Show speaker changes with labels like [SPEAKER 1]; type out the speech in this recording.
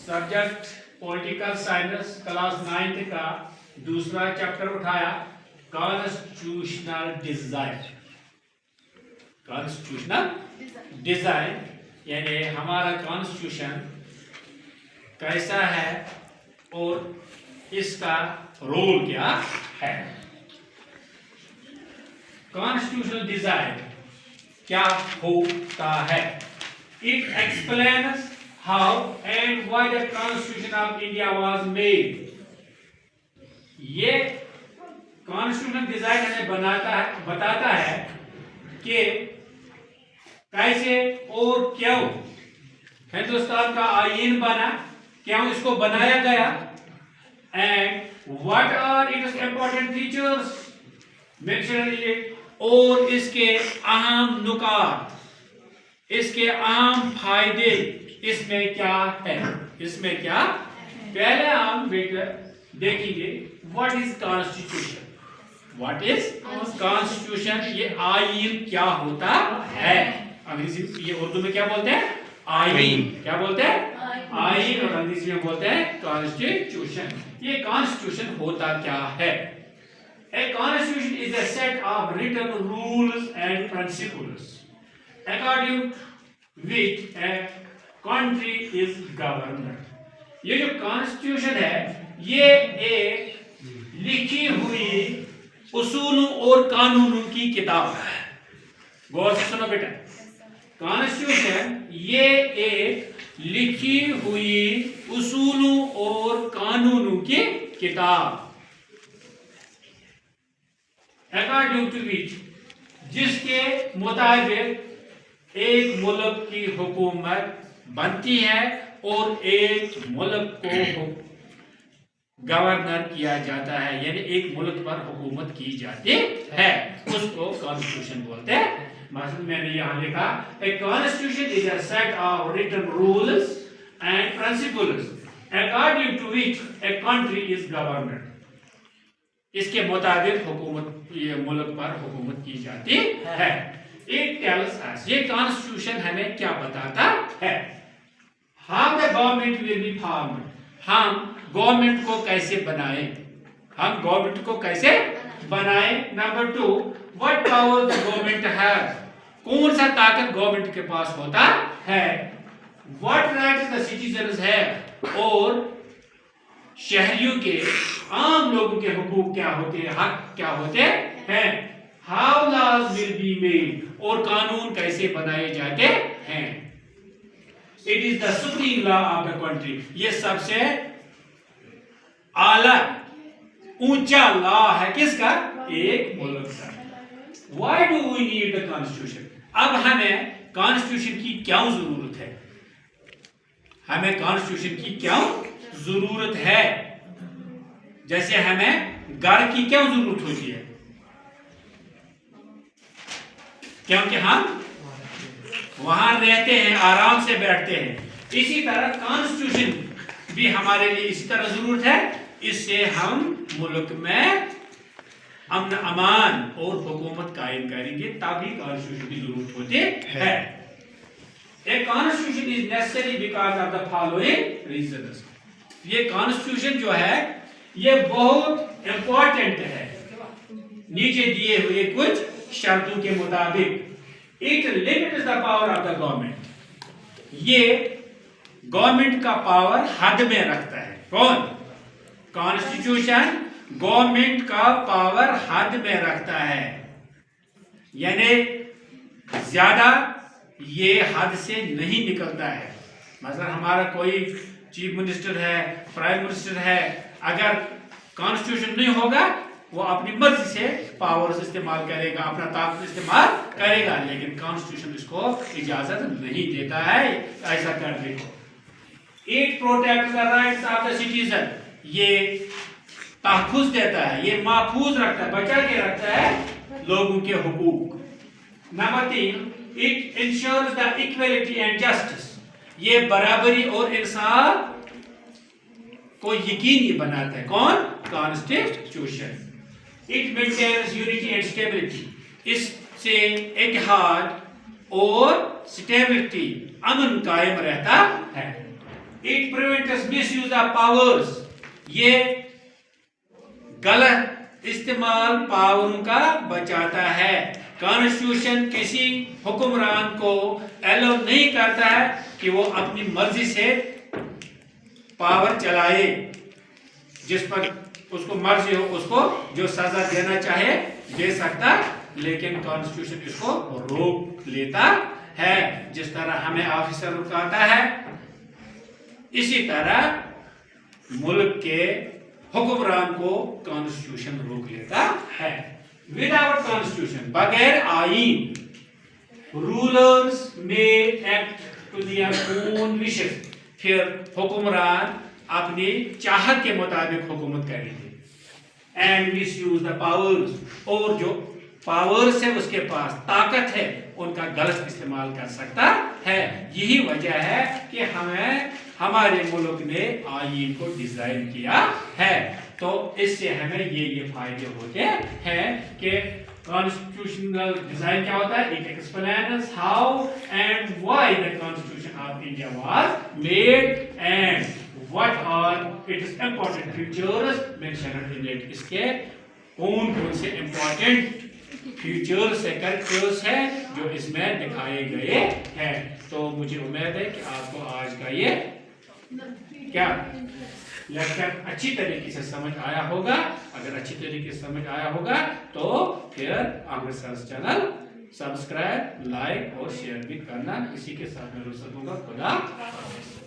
[SPEAKER 1] Subject political science class 9th का दूसरा chapter उठाया कॉन्स्टिट्यूशनल डिजाइन यानी हमारा कॉन्स्टिट्यूशन कैसा है और इसका रोल क्या है। कॉन्स्टिट्यूशनल डिजाइन क्या होता है? It explains how and why the Constitution of India was made. ये कॉन्स्टिट्यूशनल डिजाइन हमें बताता है कि कैसे और क्यों हिंदुस्तान का आईन बना, क्यों इसको बनाया गया, and what are its important features mentioned in it, और इसके अहम नुकात, इसके अहम फायदे इसमें क्या है। पहले हम देखेंगे व्हाट इज कॉन्स्टिट्यूशन। ये आईन क्या होता है? अंग्रेजी ये उर्दू में क्या बोलते हैं? आईन। क्या बोलते हैं? आईन। और अंग्रेजी में बोलते हैं कॉन्स्टिट्यूशन। ये कॉन्स्टिट्यूशन होता क्या है? A constitution is a set of written rules and principles according to which a country is governed. ये जो कॉन्स्टिट्यूशन है ये एक लिखी हुई उसूलों और कानूनों की किताब है। गौर से सुनो बेटा, कॉन्स्टिट्यूशन ये एक लिखी हुई उसूलों और कानूनों की किताब अकॉर्डिंग टू विच जिसके मुताबिक एक मुल्क की हुकूमत बनती है और एक मुल्क को गवर्नर किया जाता है, यानी एक मुल्क पर हुकूमत की जाती है, उसको कॉन्स्टिट्यूशन बोलते हैं। मतलब मैंने यहाँ लिखा a constitution is a set of written rules and principles according to which a country is governed. इसके मुताबिक हुकूमत ये मुल्क पर हुकूमत की जाती है। It tells us, ये कॉन्स्टिट्यूशन हमें क्या बताता है? How the government will be formed. हम गवर्नमेंट को कैसे बनाए? Number 2, what power the government has. कौन सा ताकत गवर्नमेंट के पास होता है? What rights the citizens have. और शहरियों के आम लोगों के हुकूक क्या होते हैं, हक क्या होते हैं। How laws will be made. और कानून कैसे बनाए जाते हैं। It is the supreme law of the country. ये सबसे आला ऊंचा लॉ है किसका? एक मुल्क का। Why do we need the constitution? अब हमें कॉन्स्टिट्यूशन की क्यों जरूरत है? हमें कॉन्स्टिट्यूशन की क्यों जरूरत है? जैसे हमें घर की क्यों जरूरत होती है? क्योंकि हम वहां रहते हैं, आराम से बैठते हैं। इसी तरह कॉन्स्टिट्यूशन भी हमारे लिए इसी तरह जरूरत है। इससे हम मुल्क में अमन अमान और हुकूमत कायम करेंगे, तभी कॉन्स्टिट्यूशन की जरूरत होती है। A constitution is necessary because of the following reasons. ये कॉन्स्टिट्यूशन जो है ये बहुत इंपॉर्टेंट है नीचे दिए हुए कुछ शर्तों के मुताबिक। It limits the power of the government. ये गवर्नमेंट का पावर हद में रखता है। कौन? कॉन्स्टिट्यूशन गवर्नमेंट का पावर हद में रखता है, यानी ज्यादा ये हद से नहीं निकलता है। मतलब हमारा कोई चीफ मिनिस्टर है, प्राइम मिनिस्टर है, अगर कॉन्स्टिट्यूशन नहीं होगा वो अपनी मर्जी से पावर्स इस्तेमाल करेगा, अपना ताकत इस्तेमाल करेगा, लेकिन कॉन्स्टिट्यूशन इसको इजाजत नहीं देता है ऐसा करने को। It protects the rights of the citizen, ये तहफ्फुज देता है, ये महफूज रखता है, बचा के रखता है लोगों के हुकूक। Number 3, it ensures the equality and justice, ये बराबरी और इंसाफ को यकीनी बनाता है। कौन? Constitution. It maintains unity and stability, इससे इत्तेहाद और स्टेबिलिटी अमन कायम रहता है। It prevents misuse of powers, ये गलत इस्तेमाल पावरों का बचाता है। कॉन्स्टिट्यूशन किसी हुक्मरान को एलो नहीं करता है कि वो अपनी मर्जी से पावर चलाए, जिस पर उसको मर्जी हो उसको जो सजा देना चाहे दे सकता, लेकिन कॉन्स्टिट्यूशन इसको रोक लेता है। जिस तरह हमें ऑफिसर रुकाता है, इसी तरह मुल्क के हुक्मरान को कॉन्स्टिट्यूशन रोक लेता है। विदाउट कॉन्स्टिट्यूशन, बगैर आईन, रूलर्स में act to their own wishes, फिर हुक्मरान अपनी चाहत के मुताबिक हुकूमत करेंगे। एंड मिसयूज द पावर्स, और जो पावर्स है उसके पास ताकत है उनका गलत इस्तेमाल कर सकता है। यही वजह है कि हमें हमारे मुल्क ने आईन को डिजाइन किया है। तो इससे हमें ये फायदे होते हैं कि कॉन्स्टिट्यूशनल डिजाइन क्या होता है, it explains how and why the constitution of India was made and what are its important features mentioned in it। इसके कौन से important features है, characters है जो इसमें दिखाए गए हैं। तो मुझे उम्मीद है कि आपको आज का ये क्या लेक्चर अच्छी तरीके से समझ आया होगा। अगर अच्छी तरीके से समझ आया होगा तो फिर अमृतसर चैनल सब्सक्राइब, लाइक और शेयर भी करना। इसी के साथ मैं रुखसत होगा। खुदा हाफिज़।